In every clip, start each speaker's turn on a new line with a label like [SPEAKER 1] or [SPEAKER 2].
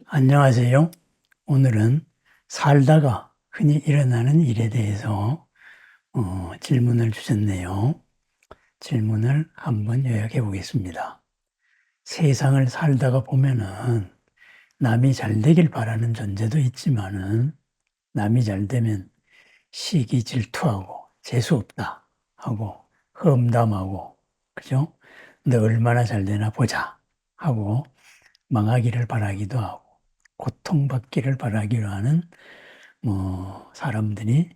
[SPEAKER 1] 안녕하세요. 오늘은 살다가 흔히 일어나는 일에 대해서 질문을 주셨네요. 질문을 한번 요약해 보겠습니다. 세상을 살다가 보면은 남이 잘 되길 바라는 존재도 있지만은 남이 잘 되면 시기 질투하고 재수 없다 하고 험담하고, 그죠? 너 얼마나 잘 되나 보자 하고 망하기를 바라기도 하고 고통받기를 바라기로 하는 사람들이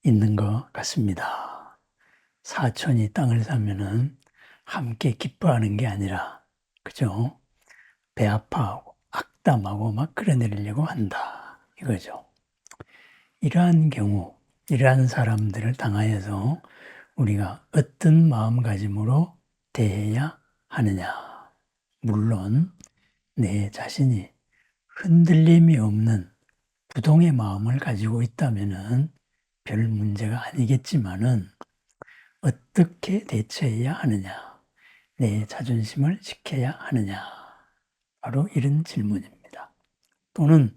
[SPEAKER 1] 있는 것 같습니다. 사촌이 땅을 사면은 함께 기뻐하는 게 아니라, 그죠? 배 아파하고 악담하고 막 끌어내리려고 한다. 이거죠. 이러한 경우, 이러한 사람들을 당하여서 우리가 어떤 마음가짐으로 대해야 하느냐. 물론 내 자신이 흔들림이 없는 부동의 마음을 가지고 있다면은 별 문제가 아니겠지만은 어떻게 대처해야 하느냐, 내 자존심을 지켜야 하느냐, 바로 이런 질문입니다. 또는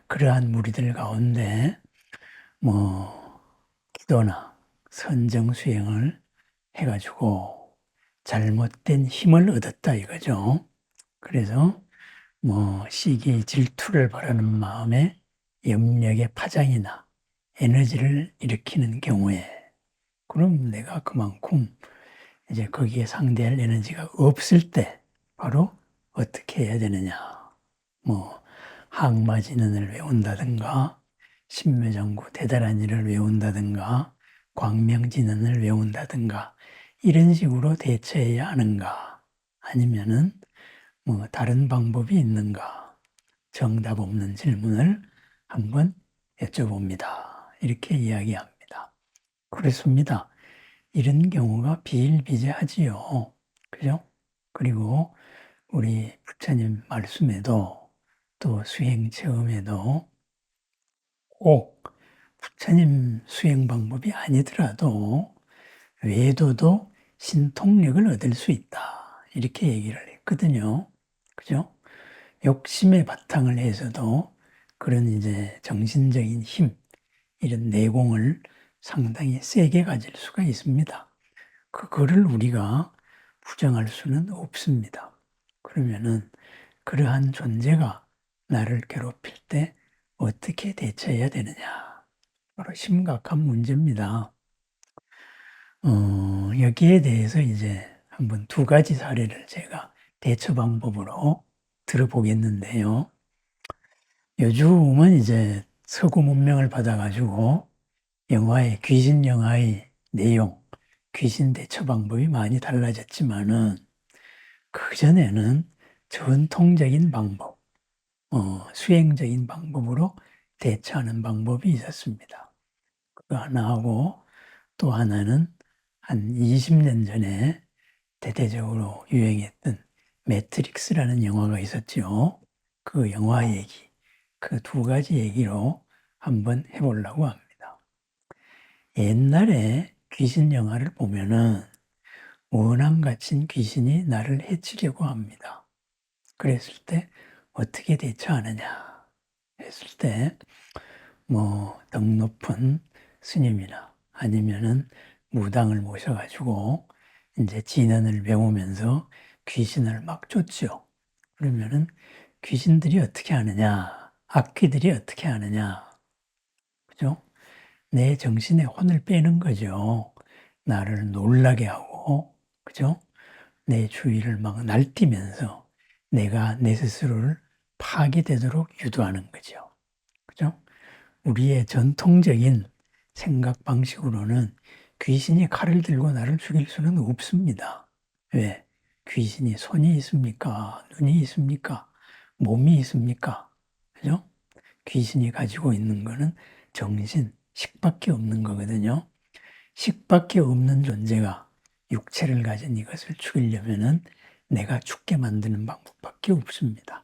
[SPEAKER 1] 그러한 무리들 가운데 기도나 선정 수행을 해가지고 잘못된 힘을 얻었다 이거죠. 그래서 시기 질투를 바라는 마음에 염력의 파장이나 에너지를 일으키는 경우에, 그럼 내가 그만큼 이제 거기에 상대할 에너지가 없을 때 바로 어떻게 해야 되느냐. 항마진언을 외운다든가 신묘장구 대단한 일을 외운다든가 광명진언을 외운다든가 이런 식으로 대처해야 하는가, 아니면은 다른 방법이 있는가. 정답 없는 질문을 한번 여쭤봅니다. 이렇게 이야기합니다. 그렇습니다. 이런 경우가 비일비재하지요. 그죠? 그리고 우리 부처님 말씀에도 또 수행 체험에도 꼭 부처님 수행 방법이 아니더라도 외도도 신통력을 얻을 수 있다. 이렇게 얘기를 했거든요. 그죠? 욕심의 바탕을 해서도 그런 이제 정신적인 힘, 이런 내공을 상당히 세게 가질 수가 있습니다. 그거를 우리가 부정할 수는 없습니다. 그러면은 그러한 존재가 나를 괴롭힐 때 어떻게 대처해야 되느냐. 바로 심각한 문제입니다. 여기에 대해서 이제 한번 두 가지 사례를 제가 대처 방법으로 들어보겠는데요. 요즘은 이제 서구 문명을 받아가지고 귀신 영화의 내용, 귀신 대처 방법이 많이 달라졌지만은 그전에는 전통적인 방법, 수행적인 방법으로 대처하는 방법이 있었습니다. 그 하나하고 또 하나는 한 20년 전에 대대적으로 유행했던 매트릭스라는 영화가 있었죠. 그 영화 얘기, 그 두 가지 얘기로 한번 해보려고 합니다. 옛날에 귀신 영화를 보면은 원앙 갇힌 귀신이 나를 해치려고 합니다. 그랬을 때 어떻게 대처하느냐 했을 때 덕 높은 스님이나 아니면은 무당을 모셔가지고 이제 진언을 외우면서 귀신을 막 쫓죠. 그러면은 귀신들이 어떻게 하느냐, 악귀들이 어떻게 하느냐, 그죠? 내 정신에 혼을 빼는 거죠. 나를 놀라게 하고, 그죠? 내 주위를 막 날뛰면서 내가 내 스스로를 파괴되도록 유도하는 거죠. 그죠? 우리의 전통적인 생각 방식으로는 귀신이 칼을 들고 나를 죽일 수는 없습니다. 왜? 귀신이 손이 있습니까? 눈이 있습니까? 몸이 있습니까? 그죠? 귀신이 가지고 있는 거는 정신, 식밖에 없는 거거든요. 식밖에 없는 존재가 육체를 가진 이것을 죽이려면은 내가 죽게 만드는 방법밖에 없습니다.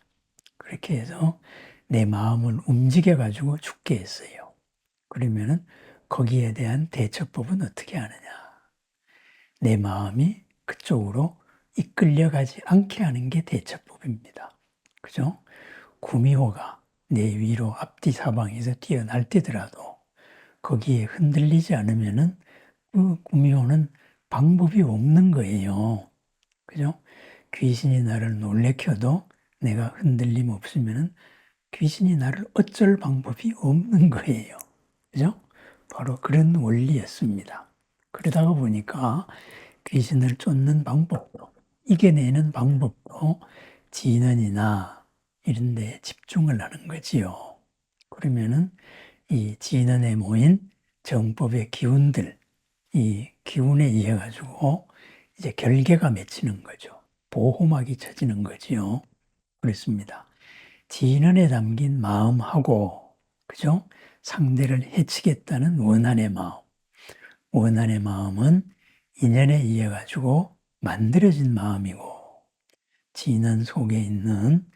[SPEAKER 1] 그렇게 해서 내 마음을 움직여 가지고 죽게 했어요. 그러면은 거기에 대한 대처법은 어떻게 하느냐? 내 마음이 그쪽으로 이끌려 가지 않게 하는 게 대처법입니다. 그죠? 구미호가 내 위로 앞뒤 사방에서 뛰어날뛰더라도 거기에 흔들리지 않으면은 그 구미호는 방법이 없는 거예요. 그죠? 귀신이 나를 놀래켜도 내가 흔들림 없으면은 귀신이 나를 어쩔 방법이 없는 거예요. 그죠? 바로 그런 원리였습니다. 그러다가 보니까 귀신을 쫓는 방법도, 이겨내는 방법도 진언이나 이런 데 집중을 하는 거지요. 그러면은 이 진언에 모인 정법의 기운들, 이 기운에 의해 가지고 이제 결계가 맺히는 거죠. 보호막이 쳐지는 거지요. 그렇습니다. 진언에 담긴 마음하고, 그죠? 상대를 해치겠다는 원한의 마음. 원한의 마음은 인연에 의해 가지고 만들어진 마음이고, 진언 속에 있는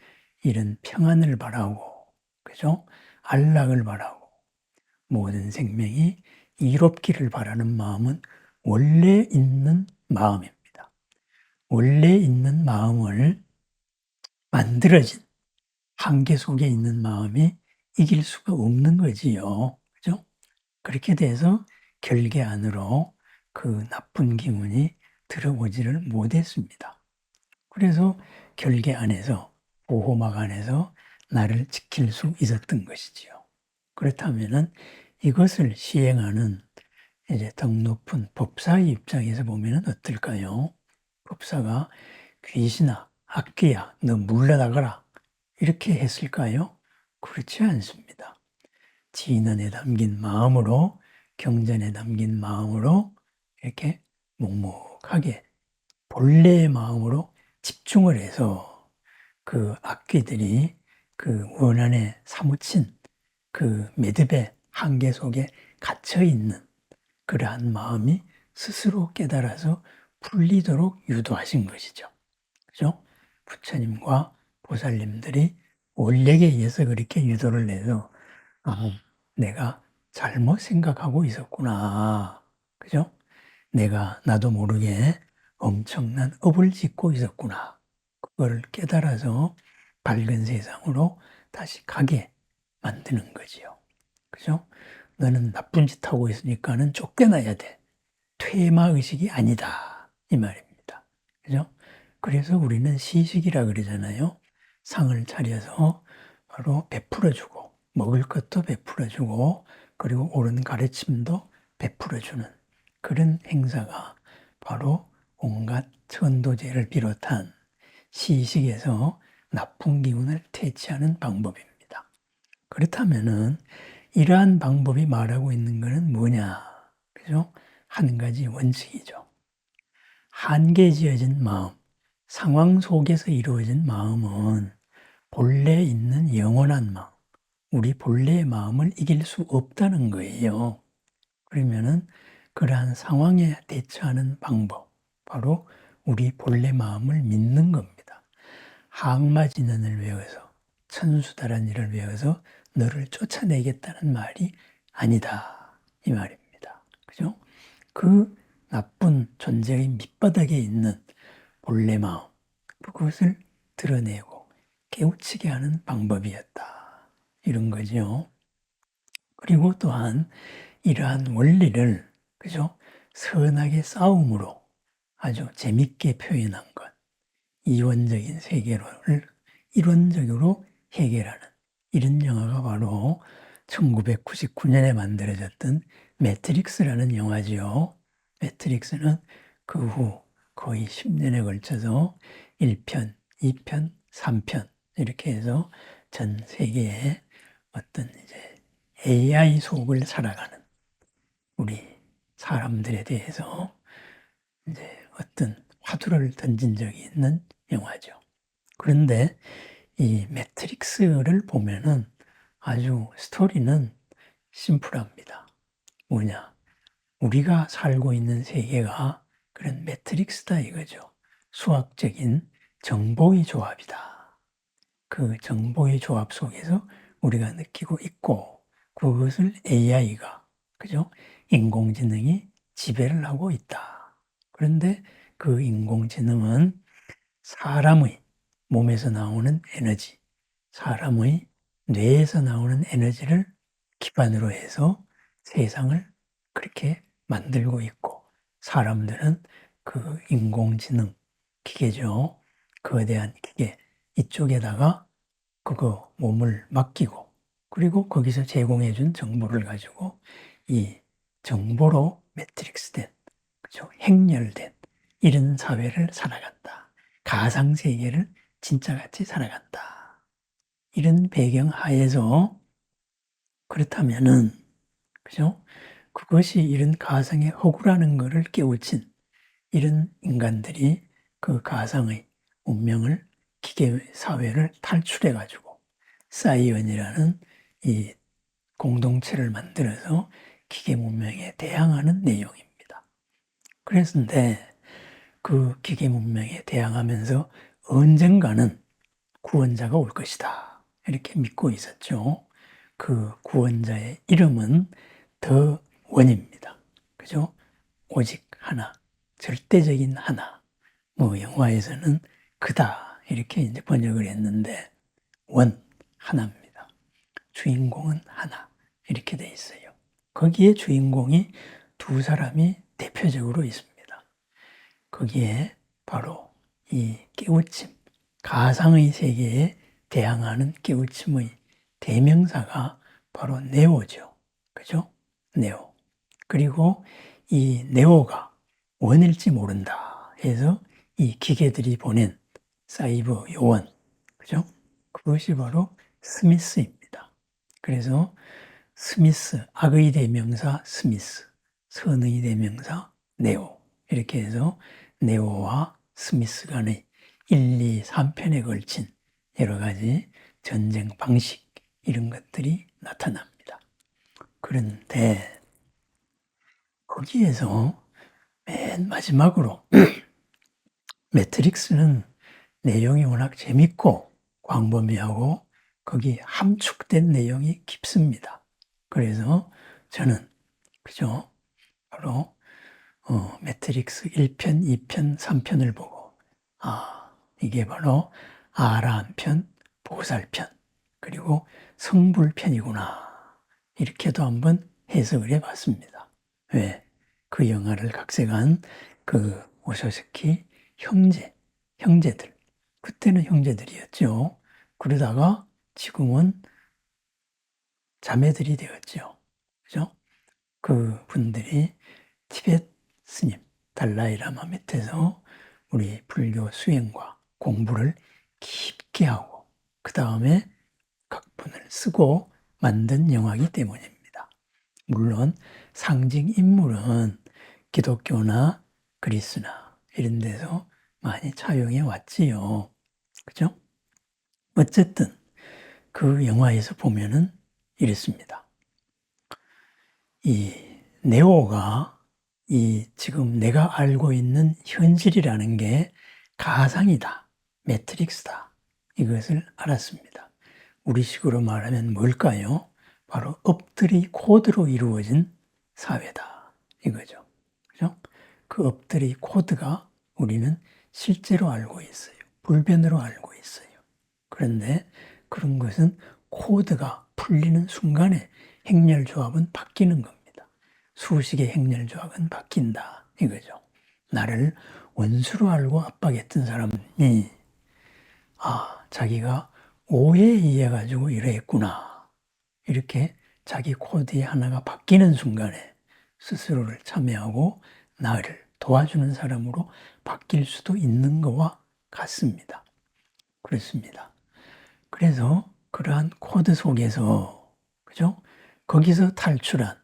[SPEAKER 1] 이런 평안을 바라고, 그죠? 안락을 바라고, 모든 생명이 이롭기를 바라는 마음은 원래 있는 마음입니다. 원래 있는 마음을 만들어진 한계 속에 있는 마음이 이길 수가 없는 거지요. 그죠? 그렇게 돼서 결계 안으로 그 나쁜 기운이 들어오지를 못했습니다. 그래서 결계 안에서, 보호막 안에서 나를 지킬 수 있었던 것이지요. 그렇다면은 이것을 시행하는 이제 덕 높은 법사의 입장에서 보면 어떨까요? 법사가 귀신아, 악귀야, 너 물러나가라. 이렇게 했을까요? 그렇지 않습니다. 진언에 담긴 마음으로, 경전에 담긴 마음으로 이렇게 묵묵하게 본래의 마음으로 집중을 해서 그 악귀들이 그 원한에 사무친 그 매듭의 한계 속에 갇혀 있는 그러한 마음이 스스로 깨달아서 풀리도록 유도하신 것이죠. 그죠? 부처님과 보살님들이 원력에 의해서 그렇게 유도를 해서 내가 잘못 생각하고 있었구나. 그죠? 내가 나도 모르게 엄청난 업을 짓고 있었구나. 그걸 깨달아서 밝은 세상으로 다시 가게 만드는 거지요. 그죠? 너는 나쁜 짓 하고 있으니까는 쫓겨나야 돼. 퇴마 의식이 아니다. 이 말입니다. 그죠? 그래서 우리는 시식이라 그러잖아요. 상을 차려서 바로 베풀어주고, 먹을 것도 베풀어주고, 그리고 옳은 가르침도 베풀어주는 그런 행사가 바로 온갖 천도제를 비롯한 시식에서 나쁜 기운을 퇴치하는 방법입니다. 그렇다면은 이러한 방법이 말하고 있는 것은 뭐냐? 그죠? 한 가지 원칙이죠. 한계 지어진 마음, 상황 속에서 이루어진 마음은 본래 있는 영원한 마음, 우리 본래의 마음을 이길 수 없다는 거예요. 그러면은 그러한 상황에 대처하는 방법, 바로 우리 본래 마음을 믿는 겁니다. 항마진언을 외워서, 천수다란이를 외워서 너를 쫓아내겠다는 말이 아니다. 이 말입니다. 그죠? 그 나쁜 존재의 밑바닥에 있는 본래 마음, 그것을 드러내고 깨우치게 하는 방법이었다. 이런 거죠. 그리고 또한 이러한 원리를, 그죠? 선악의 싸움으로 아주 재밌게 표현한 것. 이원적인 세계론을 이론적으로 해결하는 이런 영화가 바로 1999년에 만들어졌던 매트릭스라는 영화지요. 매트릭스는 그 후 거의 10년에 걸쳐서 1편, 2편, 3편 이렇게 해서 전 세계에 어떤 이제 AI 속을 살아가는 우리 사람들에 대해서 이제 어떤 화두를 던진 적이 있는 영화죠. 그런데 이 매트릭스를 보면은 아주 스토리는 심플합니다. 뭐냐? 우리가 살고 있는 세계가 그런 매트릭스다 이거죠. 수학적인 정보의 조합이다. 그 정보의 조합 속에서 우리가 느끼고 있고 그것을 AI가, 그죠? 인공지능이 지배를 하고 있다. 그런데 그 인공지능은 사람의 몸에서 나오는 에너지, 사람의 뇌에서 나오는 에너지를 기반으로 해서 세상을 그렇게 만들고 있고, 사람들은 그 인공지능 기계죠. 거대한 기계 이쪽에다가 그거 몸을 맡기고, 그리고 거기서 제공해준 정보를 가지고 이 정보로 매트릭스된, 그죠? 행렬된 이런 사회를 살아간다. 가상세계를 진짜같이 살아간다. 이런 배경 하에서 그렇다면은, 그죠? 그것이 이런 가상의 허구라는 것을 깨우친 이런 인간들이 그 가상의 운명을, 기계 사회를 탈출해가지고 사이언이라는 이 공동체를 만들어서 기계 문명에 대항하는 내용입니다. 그랬는데 그 기계 문명에 대항하면서 언젠가는 구원자가 올 것이다, 이렇게 믿고 있었죠. 그 구원자의 이름은 더 원입니다. 그죠? 오직 하나, 절대적인 하나. 뭐 영화에서는 그다 이렇게 이제 번역을 했는데, 원, 하나입니다. 주인공은 하나, 이렇게 돼 있어요. 거기에 주인공이 두 사람이 대표적으로 있습니다. 거기에 바로 이 깨우침, 가상의 세계에 대항하는 깨우침의 대명사가 바로 네오죠. 그죠? 네오. 그리고 이 네오가 원일지 모른다 해서 이 기계들이 보낸 사이버 요원, 그죠? 그것이 바로 스미스입니다. 그래서 스미스, 악의 대명사 스미스, 선의 대명사 네오, 이렇게 해서 네오와 스미스 간의 1, 2, 3편에 걸친 여러 가지 전쟁 방식, 이런 것들이 나타납니다. 그런데 거기에서 맨 마지막으로 매트릭스는 내용이 워낙 재밌고 광범위하고 거기 함축된 내용이 깊습니다. 그래서 저는, 그죠? 바로 매트릭스 1편, 2편, 3편을 보고, 이게 바로 아라한편, 보살편, 그리고 성불편이구나, 이렇게도 한번 해석을 해봤습니다. 왜? 그 영화를 각색한 그 오소스키 형제들, 그때는 형제들이었죠. 그러다가 지금은 자매들이 되었죠. 그죠? 그 분들이 티벳 스님, 달라이라마 밑에서 우리 불교 수행과 공부를 깊게 하고 그 다음에 각본을 쓰고 만든 영화이기 때문입니다. 물론 상징 인물은 기독교나 그리스나 이런 데서 많이 차용해 왔지요. 그죠? 어쨌든 그 영화에서 보면은 이랬습니다. 이 네오가 이 지금 내가 알고 있는 현실이라는 게 가상이다, 매트릭스다, 이것을 알았습니다. 우리식으로 말하면 뭘까요? 바로 엎드리 코드로 이루어진 사회다, 이거죠. 그죠? 그 엎드리 코드가 우리는 실제로 알고 있어요. 불변으로 알고 있어요. 그런데 그런 것은 코드가 풀리는 순간에 행렬조합은 바뀌는 겁니다. 수식의 행렬조합은 바뀐다, 이거죠. 나를 원수로 알고 압박했던 사람이 자기가 오해에 의해 가지고 이러했구나, 이렇게 자기 코드의 하나가 바뀌는 순간에 스스로를 참여하고 나를 도와주는 사람으로 바뀔 수도 있는 것과 같습니다. 그렇습니다. 그래서 그러한 코드 속에서, 그죠? 거기서 탈출한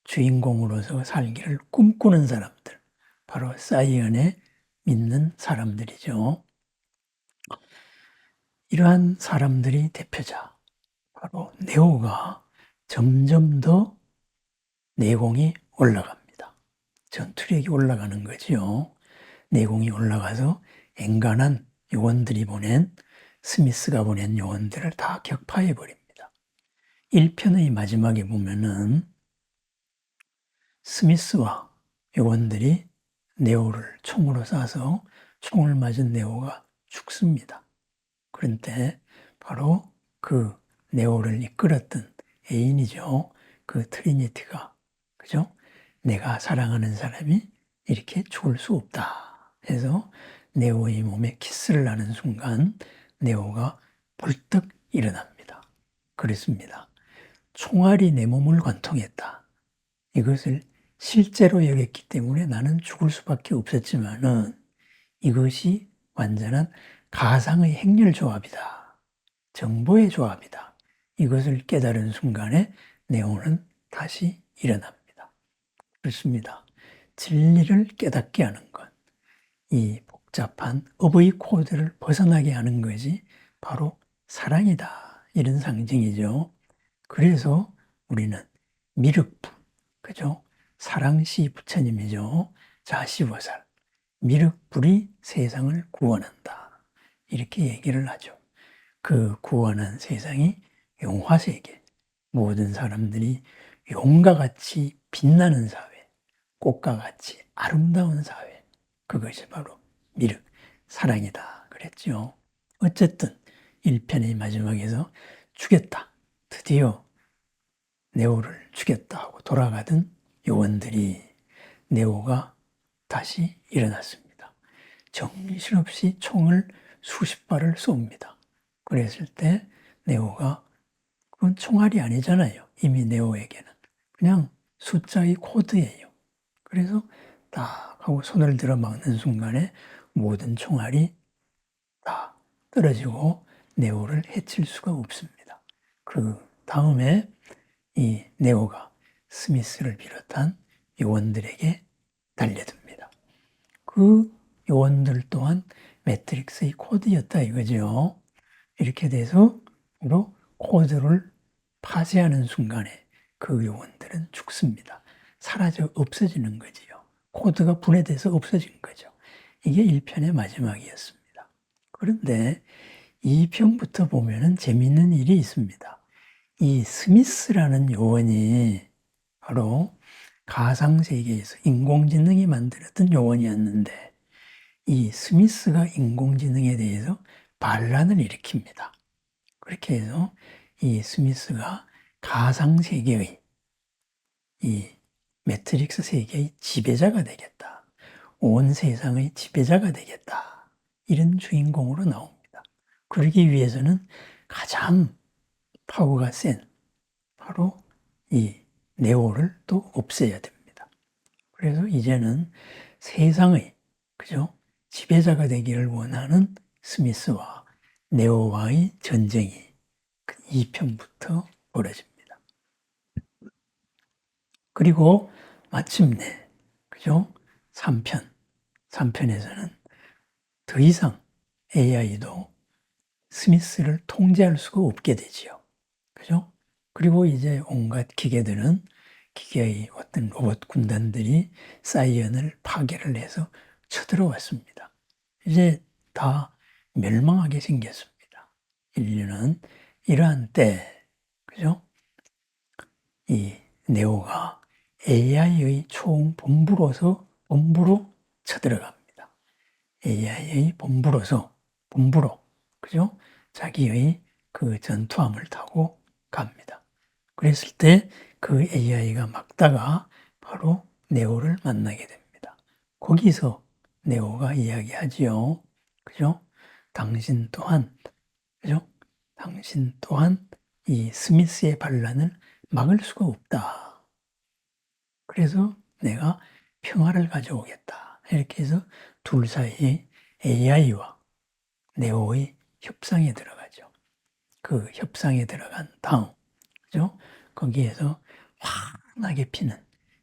[SPEAKER 1] 주인공으로서 살기를 꿈꾸는 사람들, 바로 사이언에 믿는 사람들이죠. 이러한 사람들이 대표자, 바로 네오가 점점 더 내공이 올라갑니다. 전투력이 올라가는 거지요. 내공이 올라가서 엔간한 요원들이 보낸, 스미스가 보낸 요원들을 다 격파해 버립니다. 1편의 마지막에 보면은 스미스와 요원들이 네오를 총으로 쏴서 총을 맞은 네오가 죽습니다. 그런데 바로 그 네오를 이끌었던 애인이죠. 그 트리니티가, 그죠? 내가 사랑하는 사람이 이렇게 죽을 수 없다. 해서 네오의 몸에 키스를 하는 순간 네오가 벌떡 일어납니다. 그랬습니다. 총알이 내 몸을 관통했다. 이것을 실제로 여겼기 때문에 나는 죽을 수밖에 없었지만은 이것이 완전한 가상의 행렬 조합이다. 정보의 조합이다. 이것을 깨달은 순간에 네오는 다시 일어납니다. 그렇습니다. 진리를 깨닫게 하는 것, 이 복잡한 업의 코드를 벗어나게 하는 것이 바로 사랑이다. 이런 상징이죠. 그래서 우리는 미륵불, 그죠? 사랑시 부처님이죠. 자시보살, 미륵불이 세상을 구원한다. 이렇게 얘기를 하죠. 그 구원한 세상이 용화세계, 모든 사람들이 용과 같이 빛나는 사회, 꽃과 같이 아름다운 사회, 그것이 바로 미륵, 사랑이다 그랬죠. 어쨌든 1편의 마지막에서 죽였다. 드디어 네오를 죽였다 하고 돌아가던 요원들이 네오가 다시 일어났습니다. 정신없이 총을 수십 발을 쏩니다. 그랬을 때 네오가 그건 총알이 아니잖아요. 이미 네오에게는. 그냥 숫자의 코드예요. 그래서 딱 하고 손을 들어 막는 순간에 모든 총알이 다 떨어지고 네오를 해칠 수가 없습니다. 그 다음에 이 네오가 스미스를 비롯한 요원들에게 달려듭니다. 그 요원들 또한 매트릭스의 코드였다 이거죠. 이렇게 돼서 바로 코드를 파쇄하는 순간에 그 요원들은 죽습니다. 사라져 없어지는 거지요. 코드가 분해돼서 없어진 거죠. 이게 1편의 마지막이었습니다. 그런데 2편부터 보면은 재미있는 일이 있습니다. 이 스미스라는 요원이 바로 가상세계에서 인공지능이 만들었던 요원이었는데 이 스미스가 인공지능에 대해서 반란을 일으킵니다. 그렇게 해서 이 스미스가 가상세계의 이 매트릭스 세계의 지배자가 되겠다. 온 세상의 지배자가 되겠다. 이런 주인공으로 나옵니다. 그러기 위해서는 가장 파워가 센 바로 이 네오를 또 없애야 됩니다. 그래서 이제는 세상의 그죠? 지배자가 되기를 원하는 스미스와 네오와의 전쟁이 2편부터 벌어집니다. 그리고 마침내 그죠? 3편에서는 더 이상 AI도 스미스를 통제할 수가 없게 되지요. 그죠? 그리고 이제 온갖 기계들은 기계의 어떤 로봇 군단들이 사이언을 파괴를 해서 쳐들어왔습니다. 이제 다 멸망하게 생겼습니다. 인류는 이러한 때, 그죠? 이 네오가 AI의 총본부로 쳐들어갑니다. AI의 본부로, 그죠? 자기의 그 전투함을 타고 갑니다. 그랬을 때 그 AI가 막다가 바로 네오를 만나게 됩니다. 거기서 네오가 이야기하지요. 그죠? 당신 또한, 그죠? 당신 또한 이 스미스의 반란을 막을 수가 없다. 그래서 내가 평화를 가져오겠다. 이렇게 해서 둘 사이에 AI와 네오의 협상에 들어가죠. 그 협상에 들어간 다음, 그죠? 거기에서 환하게 피는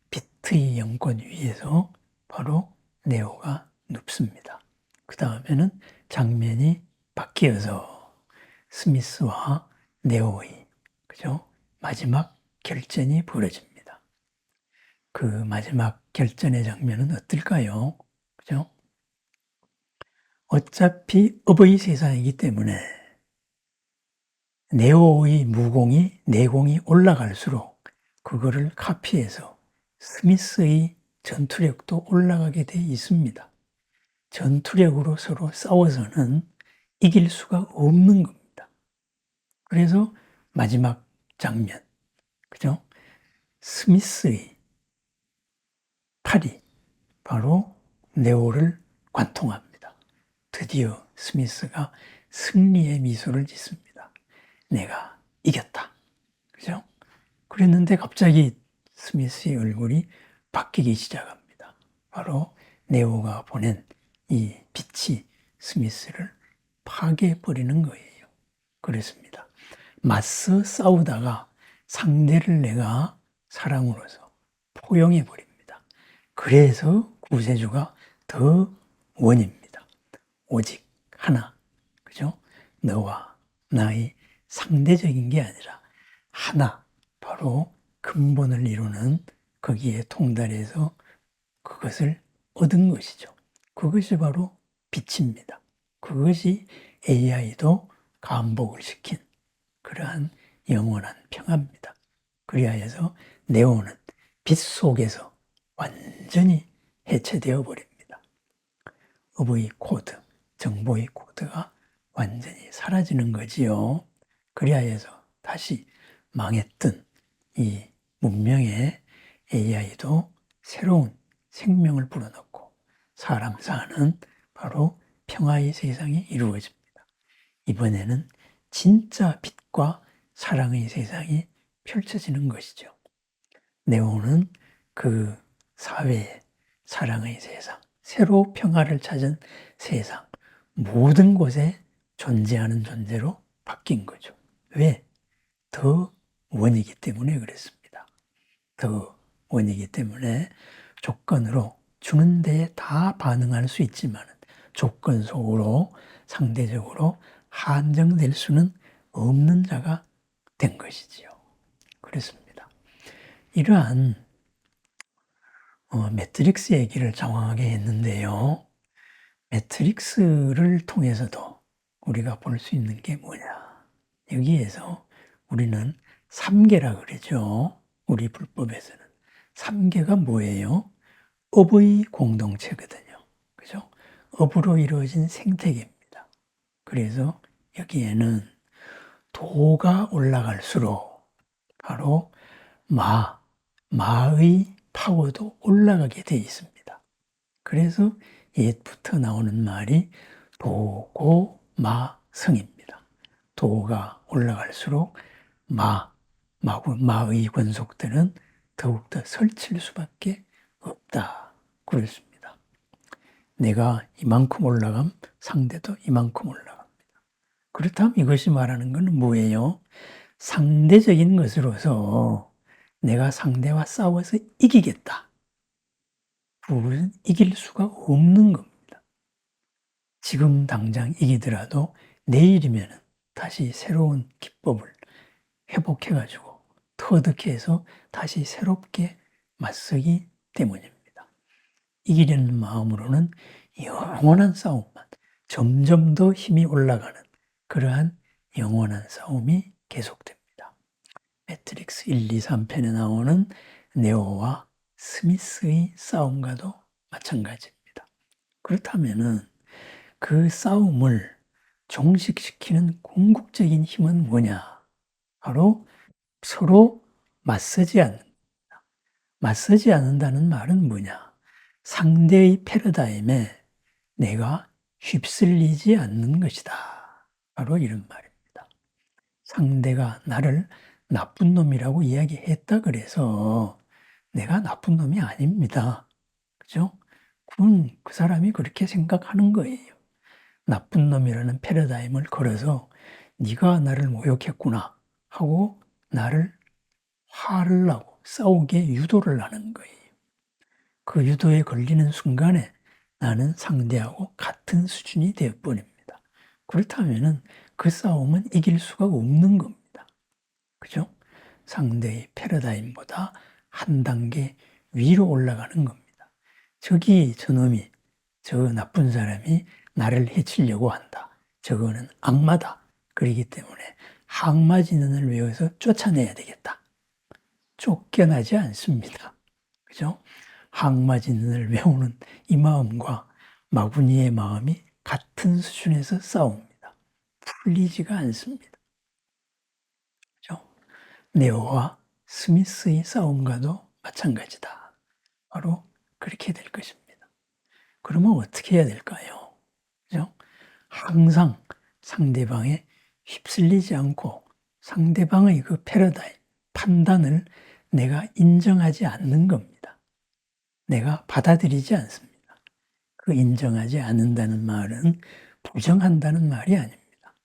[SPEAKER 1] 빛의 영권 위에서 바로 네오가 눕습니다. 그 다음에는 장면이 바뀌어서 스미스와 네오의 그죠? 마지막 결전이 벌어집니다. 그 마지막 결전의 장면은 어떨까요? 그죠? 어차피 업의 세상이기 때문에 네오의 내공이 올라갈수록 그거를 카피해서 스미스의 전투력도 올라가게 돼 있습니다. 전투력으로 서로 싸워서는 이길 수가 없는 겁니다. 그래서 마지막 장면, 그죠? 스미스의 팔이 바로 네오를 관통합니다. 드디어 스미스가 승리의 미소를 짓습니다. 내가 이겼다. 그죠? 그랬는데 갑자기 스미스의 얼굴이 바뀌기 시작합니다. 바로 네오가 보낸 이 빛이 스미스를 파괴해버리는 거예요. 그렇습니다. 맞서 싸우다가 상대를 내가 사랑으로서 포용해버립니다. 그래서 구세주가 더 원입니다. 오직 하나. 그죠? 너와 나의 상대적인 게 아니라 하나. 바로 근본을 이루는 거기에 통달해서 그것을 얻은 것이죠. 그것이 바로 빛입니다. 그것이 AI도 감복을 시킨 그러한 영원한 평화입니다. 그리하여서 네오는 빛 속에서 완전히 해체되어 버립니다. 업의 코드, 정보의 코드가 완전히 사라지는 거지요. 그리하여서 다시 망했던 이 문명의 AI도 새로운 생명을 불어넣고 사람 사는 바로 평화의 세상이 이루어집니다. 이번에는 진짜 빛과 사랑의 세상이 펼쳐지는 것이죠. 네오는 그 사회의 사랑의 세상, 새로 평화를 찾은 세상, 모든 곳에 존재하는 존재로 바뀐 거죠. 왜? 더 원이기 때문에 그랬습니다. 더 원이기 때문에 조건으로 주는 데에 다 반응할 수 있지만 조건 속으로 상대적으로 한정될 수는 없는 자가 된 것이지요. 그렇습니다. 이러한 매트릭스 얘기를 장황하게 했는데요. 매트릭스를 통해서도 우리가 볼 수 있는 게 뭐냐. 여기에서 우리는 3계라 그러죠. 우리 불법에서는. 3계가 뭐예요? 업의 공동체거든요. 그죠? 업으로 이루어진 생태계입니다. 그래서 여기에는 도가 올라갈수록 바로 마의 파워도 올라가게 돼 있습니다. 그래서 옛부터 나오는 말이 도고마성입니다. 도가 올라갈수록 마의 권속들은 더욱더 설칠 수밖에 없다. 그렇습니다. 내가 이만큼 올라가면 상대도 이만큼 올라갑니다. 그렇다면 이것이 말하는 것은 뭐예요? 상대적인 것으로서 내가 상대와 싸워서 이기겠다. 그것은 이길 수가 없는 겁니다. 지금 당장 이기더라도 내일이면 다시 새로운 기법을 회복해가지고 터득해서 다시 새롭게 맞서기 때문입니다. 이기려는 마음으로는 영원한 싸움만, 점점 더 힘이 올라가는 그러한 영원한 싸움이 계속됩니다. 매트릭스 1, 2, 3편에 나오는 네오와 스미스의 싸움과도 마찬가지입니다. 그렇다면은 그 싸움을 종식시키는 궁극적인 힘은 뭐냐? 바로 서로 맞서지 않는다. 맞서지 않는다는 말은 뭐냐? 상대의 패러다임에 내가 휩쓸리지 않는 것이다. 바로 이런 말입니다. 상대가 나를 나쁜 놈이라고 이야기했다 그래서 내가 나쁜 놈이 아닙니다. 그죠? 그건 그 사람이 그렇게 생각하는 거예요. 나쁜 놈이라는 패러다임을 걸어서 네가 나를 모욕했구나 하고 나를 화를 나고 싸우게 유도를 하는 거예요. 그 유도에 걸리는 순간에 나는 상대하고 같은 수준이 되어버립니다. 그렇다면 그 싸움은 이길 수가 없는 겁니다. 그죠? 상대의 패러다임보다 한 단계 위로 올라가는 겁니다. 저놈이, 저 나쁜 사람이 나를 해치려고 한다. 저거는 악마다. 그렇기 때문에 항마진언을 외워서 쫓아내야 되겠다. 쫓겨나지 않습니다. 그죠? 항마진언을 외우는 이 마음과 마구니의 마음이 같은 수준에서 싸웁니다. 풀리지가 않습니다. 네오와 스미스의 싸움과도 마찬가지다. 바로 그렇게 될 것입니다. 그러면 어떻게 해야 될까요? 그죠? 항상 상대방에 휩쓸리지 않고 상대방의 그 패러다임, 판단을 내가 인정하지 않는 겁니다. 내가 받아들이지 않습니다. 그 인정하지 않는다는 말은 부정한다는 말이 아닙니다.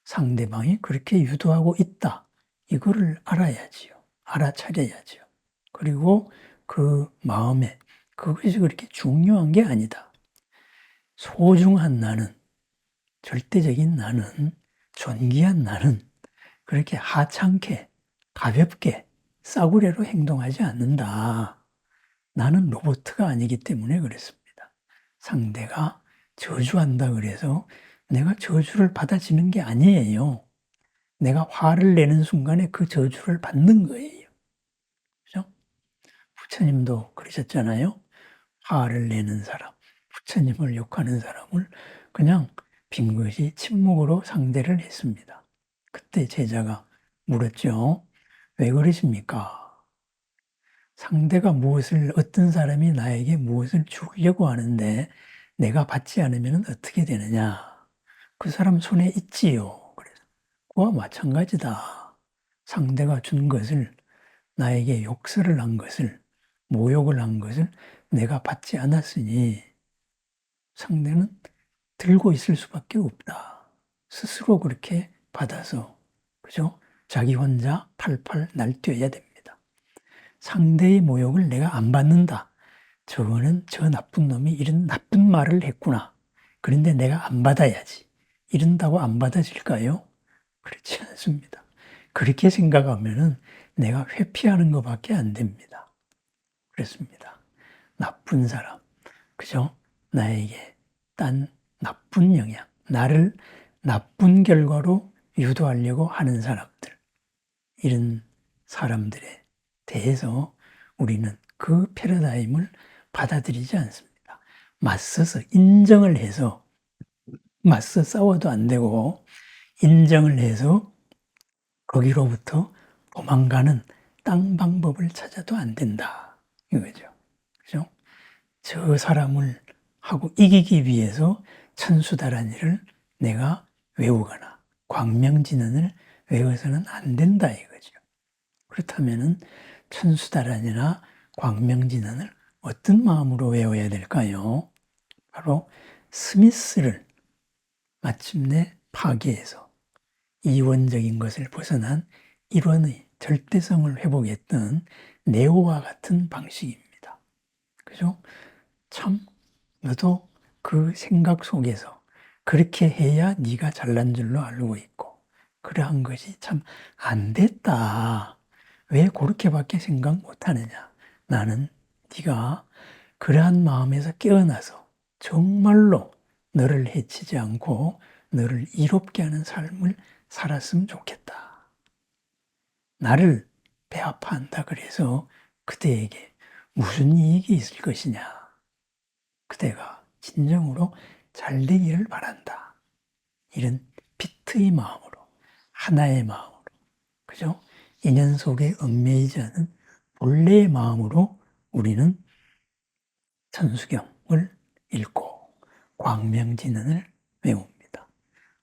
[SPEAKER 1] 상대방이 그렇게 유도하고 있다. 이거를 알아야지요. 알아차려야지요. 그리고 그 마음에 그것이 그렇게 중요한 게 아니다. 소중한 나는, 절대적인 나는, 존귀한 나는 그렇게 하찮게, 가볍게, 싸구려로 행동하지 않는다. 나는 로봇가 아니기 때문에 그렇습니다. 상대가 저주한다 그래서 내가 저주를 받아지는 게 아니에요. 내가 화를 내는 순간에 그 저주를 받는 거예요. 그죠? 부처님도 그러셨잖아요. 화를 내는 사람, 부처님을 욕하는 사람을 그냥 빙긋이 침묵으로 상대를 했습니다. 그때 제자가 물었죠. 왜 그러십니까? 상대가 어떤 사람이 나에게 무엇을 주려고 하는데 내가 받지 않으면 어떻게 되느냐? 그 사람 손에 있지요. 그래서 그와 마찬가지다. 상대가 준 것을, 나에게 욕설을 한 것을, 모욕을 한 것을 내가 받지 않았으니 상대는 들고 있을 수밖에 없다. 스스로 그렇게 받아서, 그죠? 자기 혼자 팔팔 날뛰어야 됩니다. 상대의 모욕을 내가 안 받는다. 저거는 저 나쁜 놈이 이런 나쁜 말을 했구나. 그런데 내가 안 받아야지. 이런다고 안 받아질까요? 그렇지 않습니다. 그렇게 생각하면은 내가 회피하는 것밖에 안 됩니다. 그렇습니다. 나쁜 사람, 그죠? 나에게 딴 나쁜 영향, 나를 나쁜 결과로 유도하려고 하는 사람들, 이런 사람들에 대해서 우리는 그 패러다임을 받아들이지 않습니다. 맞서서 인정을 해서 맞서 싸워도 안 되고 인정을 해서 거기로부터 도망가는 딴 방법을 찾아도 안 된다. 이거죠. 그죠? 저 사람을 하고 이기기 위해서 천수다란이를 내가 외우거나 광명진언을 외워서는 안 된다 이거죠. 그렇다면은 천수다란이나 광명진언을 어떤 마음으로 외워야 될까요? 바로 스미스를 마침내 파괴해서 이원적인 것을 벗어난 일원의 절대성을 회복했던 네오와 같은 방식입니다. 그죠? 참 너도 그 생각 속에서 그렇게 해야 네가 잘난 줄로 알고 있고 그러한 것이 참 안 됐다. 왜 그렇게밖에 생각 못하느냐. 나는 네가 그러한 마음에서 깨어나서 정말로 너를 해치지 않고 너를 이롭게 하는 삶을 살았으면 좋겠다. 나를 배아파한다 그래서 그대에게 무슨 이익이 있을 것이냐. 그대가 진정으로 잘 되기를 바란다. 이런 비트의 마음으로, 하나의 마음으로, 그죠? 인연 속에 얽매이지 않은 본래의 마음으로 우리는 천수경을 읽고 광명진언을 외웁니다.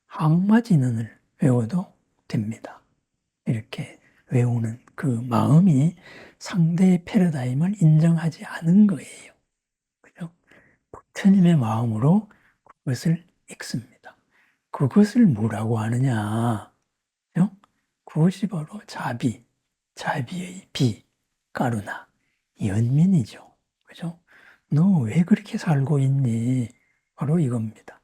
[SPEAKER 1] 항마진언을 외워도 됩니다. 이렇게 외우는 그 마음이 상대의 패러다임을 인정하지 않은 거예요. 그죠? 부처님의 마음으로 그것을 읽습니다. 그것을 뭐라고 하느냐? 그죠? 그것이 바로 자비의 비, 까루나, 연민이죠. 그죠? 너 왜 그렇게 살고 있니? 바로 이겁니다.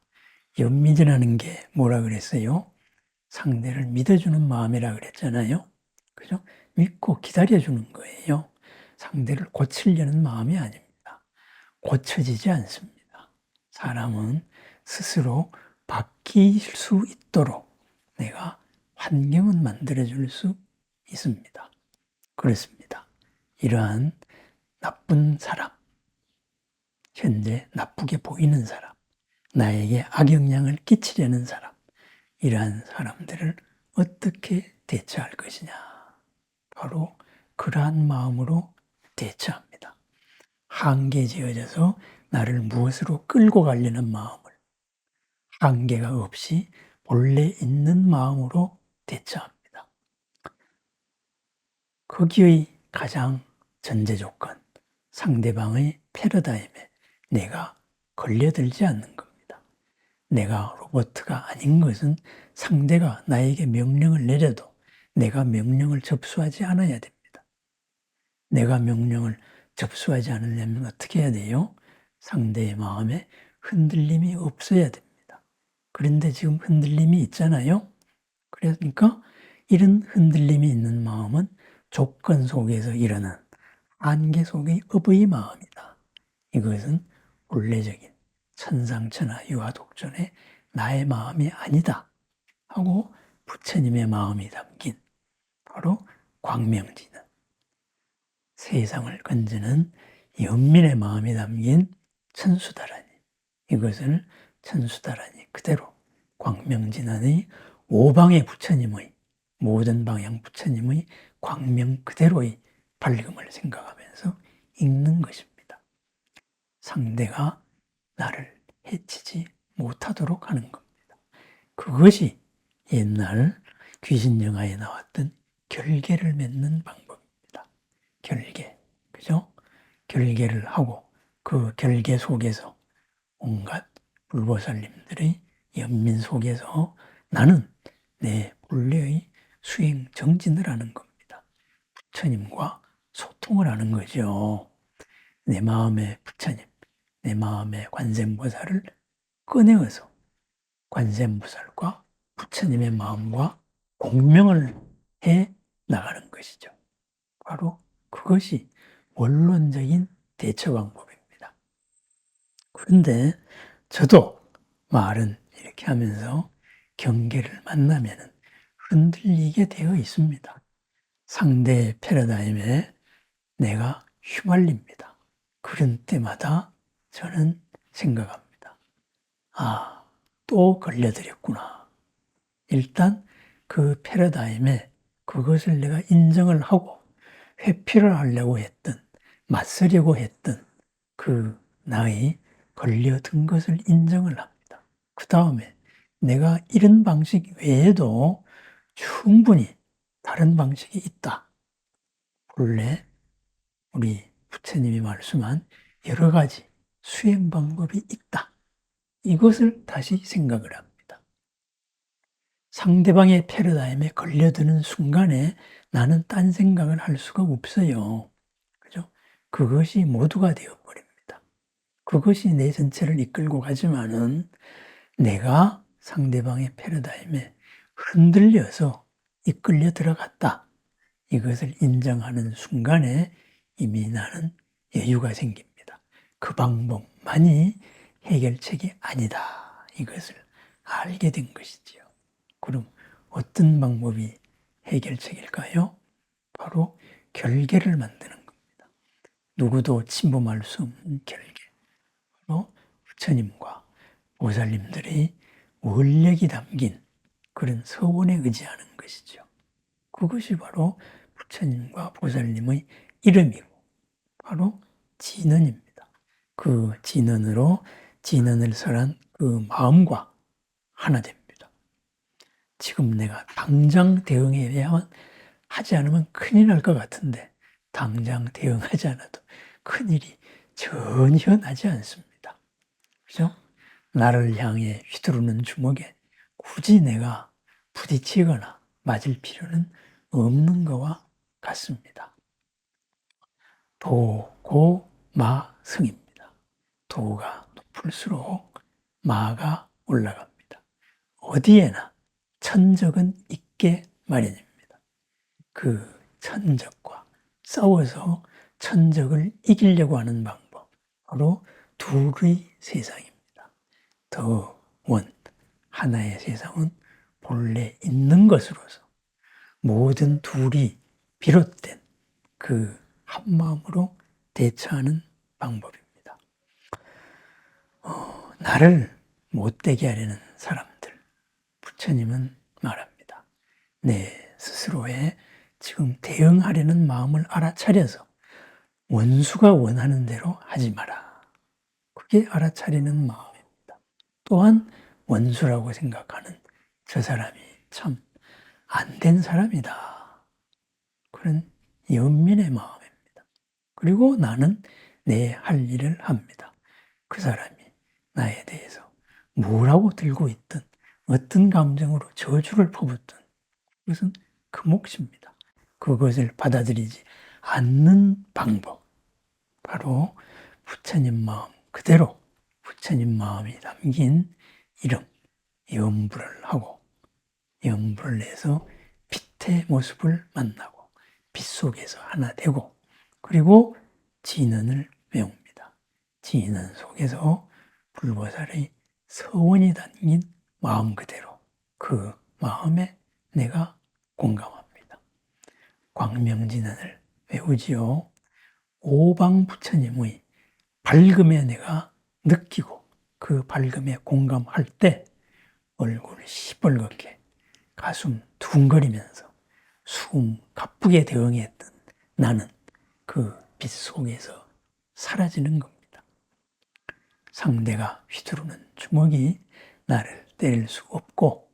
[SPEAKER 1] 연민이라는 게 뭐라 그랬어요? 상대를 믿어주는 마음이라 그랬잖아요. 그죠? 믿고 기다려주는 거예요. 상대를 고치려는 마음이 아닙니다. 고쳐지지 않습니다. 사람은 스스로 바뀔 수 있도록 내가 환경은 만들어줄 수 있습니다. 그렇습니다. 이러한 나쁜 사람, 현재 나쁘게 보이는 사람, 나에게 악영향을 끼치려는 사람, 이러한 사람들을 어떻게 대처할 것이냐. 바로 그러한 마음으로 대처합니다. 한계지어져서 나를 무엇으로 끌고 가려는 마음을 한계가 없이 본래 있는 마음으로 대처합니다. 거기의 가장 전제 조건, 상대방의 패러다임에 내가 걸려들지 않는 겁니다. 내가 로봇가 아닌 것은 상대가 나에게 명령을 내려도 내가 명령을 접수하지 않아야 됩니다. 내가 명령을 접수하지 않으려면 어떻게 해야 돼요? 상대의 마음에 흔들림이 없어야 됩니다. 그런데 지금 흔들림이 있잖아요. 그러니까 이런 흔들림이 있는 마음은 조건 속에서 일어난 한계 속의 업의 마음이다. 이것은 본래적인 천상천하 유아독존의 나의 마음이 아니다 하고 부처님의 마음이 담긴 바로 광명지는 세상을 건지는 연민의 마음이 담긴 천수다라니, 이것을 천수다라니 그대로 광명진안의 오방의 부처님의 모든 방향 부처님의 광명 그대로의 밝음을 생각하면서 읽는 것입니다. 상대가 나를 해치지 못하도록 하는 겁니다. 그것이 옛날 귀신 영화에 나왔던 결계를 맺는 방법입니다. 결계, 그죠? 결계를 하고 그 결계 속에서 온갖 불보살님들의 연민 속에서 나는 내 본래의 수행 정진을 하는 겁니다. 부처님과 소통을 하는 거죠. 내 마음의 부처님, 내 마음의 관세음보살을 꺼내어서 관세음보살과 부처님의 마음과 공명을 해 나가는 것이죠. 바로 그것이 원론적인 대처 방법입니다. 그런데 저도 말은 이렇게 하면서 경계를 만나면 흔들리게 되어 있습니다. 상대의 패러다임에 내가 휘말립니다. 그런 때마다 저는 생각합니다. 아, 또 걸려들였구나. 일단 그 패러다임에 그것을 내가 인정을 하고 회피를 하려고 했던, 맞서려고 했던 그 나의 걸려든 것을 인정을 합니다. 그 다음에 내가 이런 방식 외에도 충분히 다른 방식이 있다. 본래 우리 부처님이 말씀한 여러 가지 수행 방법이 있다. 이것을 다시 생각을 합니다. 상대방의 패러다임에 걸려드는 순간에 나는 딴 생각을 할 수가 없어요. 그죠? 그것이 모두가 되어버립니다. 그것이 내 전체를 이끌고 가지만은 내가 상대방의 패러다임에 흔들려서 이끌려 들어갔다. 이것을 인정하는 순간에 이미 나는 여유가 생깁니다. 그 방법만이 해결책이 아니다. 이것을 알게 된 것이지요. 그럼 어떤 방법이 해결책일까요? 바로 결계를 만드는 겁니다. 누구도 침범할 수 없는 결계. 바로 부처님과 보살님들의 원력이 담긴 그런 서원에 의지하는 것이죠. 그것이 바로 부처님과 보살님의 이름이고 바로 진언입니다. 그 진언으로 진언을 설한 그 마음과 하나 됩니다. 지금 내가 당장 대응해야만 하지 않으면 큰일 날 것 같은데 당장 대응하지 않아도 큰일이 전혀 나지 않습니다. 그죠? 나를 향해 휘두르는 주먹에 굳이 내가 부딪히거나 맞을 필요는 없는 것과 같습니다. 도고마승입니다. 도가 높을수록 마가 올라갑니다. 어디에나 천적은 있게 마련입니다. 그 천적과 싸워서 천적을 이기려고 하는 방법, 바로 둘의 세상입니다. 더 원, 하나의 세상은 본래 있는 것으로서 모든 둘이 비롯된 그 한마음으로 대처하는 방법입니다. 나를 못되게 하려는 사람들, 부처님은 말합니다. 내 스스로의 지금 대응하려는 마음을 알아차려서 원수가 원하는 대로 하지 마라. 그게 알아차리는 마음입니다. 또한 원수라고 생각하는 저 사람이 참 안 된 사람이다. 그런 연민의 마음입니다. 그리고 나는 내 할 일을 합니다. 그 사람이 나에 대해서 뭐라고 들고 있든 어떤 감정으로 저주를 퍼붓든 그것은 그 몫입니다. 그것을 받아들이지 않는 방법, 바로 부처님 마음 그대로 부처님 마음이 담긴 이름 염불을 하고 염불을 내서 빛의 모습을 만나고 빛 속에서 하나 되고 그리고 진언을 외웁니다. 진언 속에서 불보살의 서원이 담긴 마음 그대로 그 마음에 내가 공감합니다. 광명진언을 외우지요. 오방 부처님의 밝음에 내가 느끼고 그 밝음에 공감할 때 얼굴 시뻘겋게 가슴 두근거리면서 숨 가쁘게 대응했던 나는 그 빛 속에서 사라지는 겁니다. 상대가 휘두르는 주먹이 나를 때릴 수 없고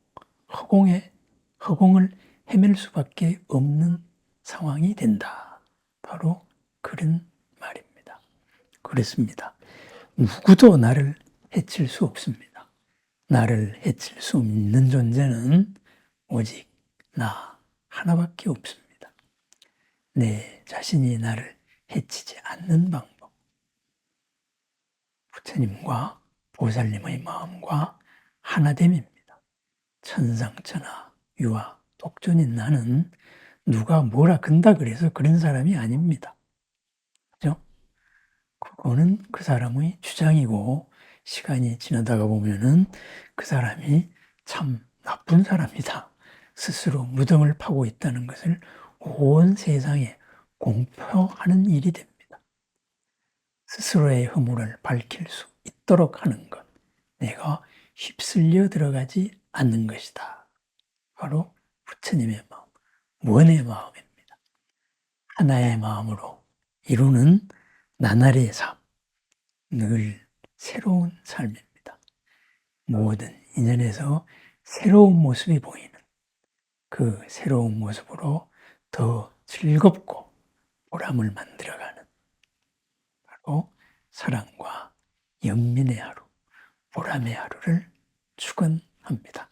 [SPEAKER 1] 허공을 헤맬 수밖에 없는 상황이 된다. 바로 그런 말입니다. 그렇습니다. 누구도 나를 해칠 수 없습니다. 나를 해칠 수 있는 존재는 오직 나 하나밖에 없습니다. 내 자신이 나를 해치지 않는 방법. 부처님과 보살님의 마음과 하나됨입니다. 천상천하 유아 독존인 나는 누가 뭐라 건다 그래서 그런 사람이 아닙니다. 그죠? 그거는 그 사람의 주장이고 시간이 지나다가 보면은 그 사람이 참 나쁜 사람이다. 스스로 무덤을 파고 있다는 것을 온 세상에 공표하는 일이 됩니다. 스스로의 허물을 밝힐 수 있도록 하는 것. 내가 휩쓸려 들어가지 않는 것이다. 바로 부처님의 마음, 원의 마음입니다. 하나의 마음으로 이루는 나날의 삶, 늘 새로운 삶입니다. 모든 인연에서 새로운 모습이 보이는 그 새로운 모습으로 더 즐겁고 보람을 만들어가는 바로 사랑과 연민의 하루, 보람의 하루를 축원합니다.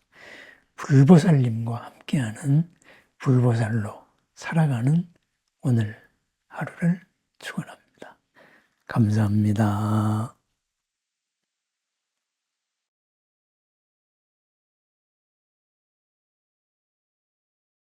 [SPEAKER 1] 불보살님과 함께하는 불보살로 살아가는 오늘 하루를 축원합니다. 감사합니다.